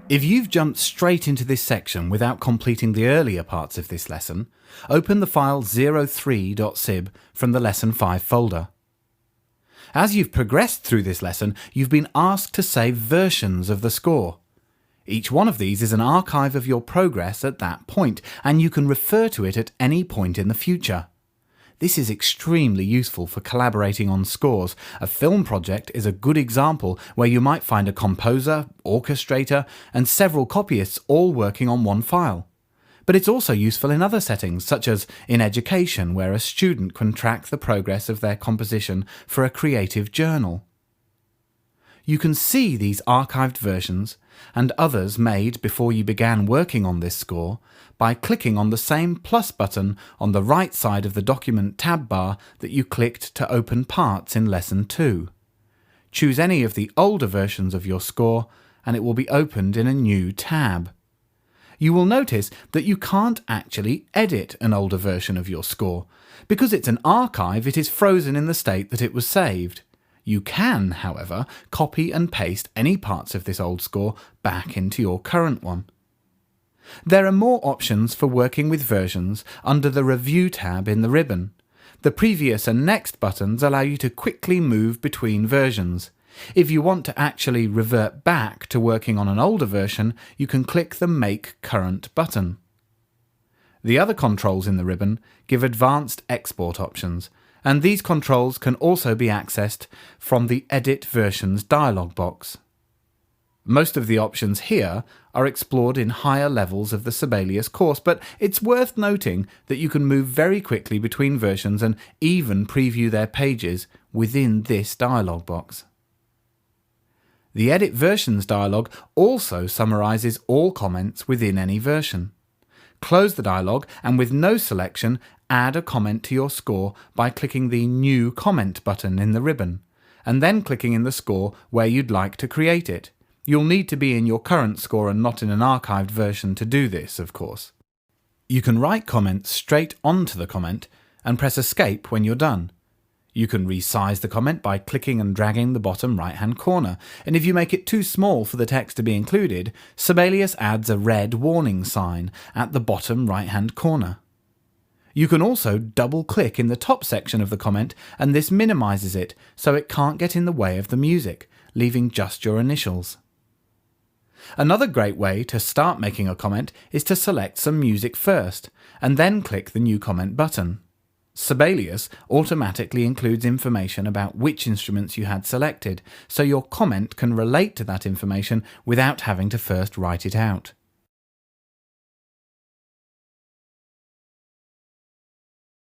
If you've jumped straight into this section without completing the earlier parts of this lesson, open the file 03.sib from the Lesson 5 folder. As you've progressed through this lesson, you've been asked to save versions of the score. Each one of these is an archive of your progress at that point, and you can refer to it at any point in the future. This is extremely useful for collaborating on scores. A film project is a good example where you might find a composer, orchestrator, and several copyists all working on one file. But it's also useful in other settings, such as in education, where a student can track the progress of their composition for a creative journal. You can see these archived versions and others made before you began working on this score by clicking on the same plus button on the right side of the document tab bar that you clicked to open parts in Lesson 2. Choose any of the older versions of your score and it will be opened in a new tab. You will notice that you can't actually edit an older version of your score. Because it's an archive, it is frozen in the state that it was saved. You can, however, copy and paste any parts of this old score back into your current one. There are more options for working with versions under the Review tab in the ribbon. The Previous and Next buttons allow you to quickly move between versions. If you want to actually revert back to working on an older version, you can click the Make Current button. The other controls in the ribbon give advanced export options, and these controls can also be accessed from the Edit Versions dialog box. Most of the options here are explored in higher levels of the Sibelius course, but it's worth noting that you can move very quickly between versions and even preview their pages within this dialog box. The Edit Versions dialog also summarises all comments within any version. Close the dialog and with no selection, add a comment to your score by clicking the New Comment button in the ribbon, and then clicking in the score where you'd like to create it. You'll need to be in your current score and not in an archived version to do this, of course. You can write comments straight onto the comment and press Escape when you're done. You can resize the comment by clicking and dragging the bottom right-hand corner, and if you make it too small for the text to be included, Sibelius adds a red warning sign at the bottom right-hand corner. You can also double-click in the top section of the comment, and this minimizes it so it can't get in the way of the music, leaving just your initials. Another great way to start making a comment is to select some music first, and then click the New Comment button. Sibelius automatically includes information about which instruments you had selected, so your comment can relate to that information without having to first write it out.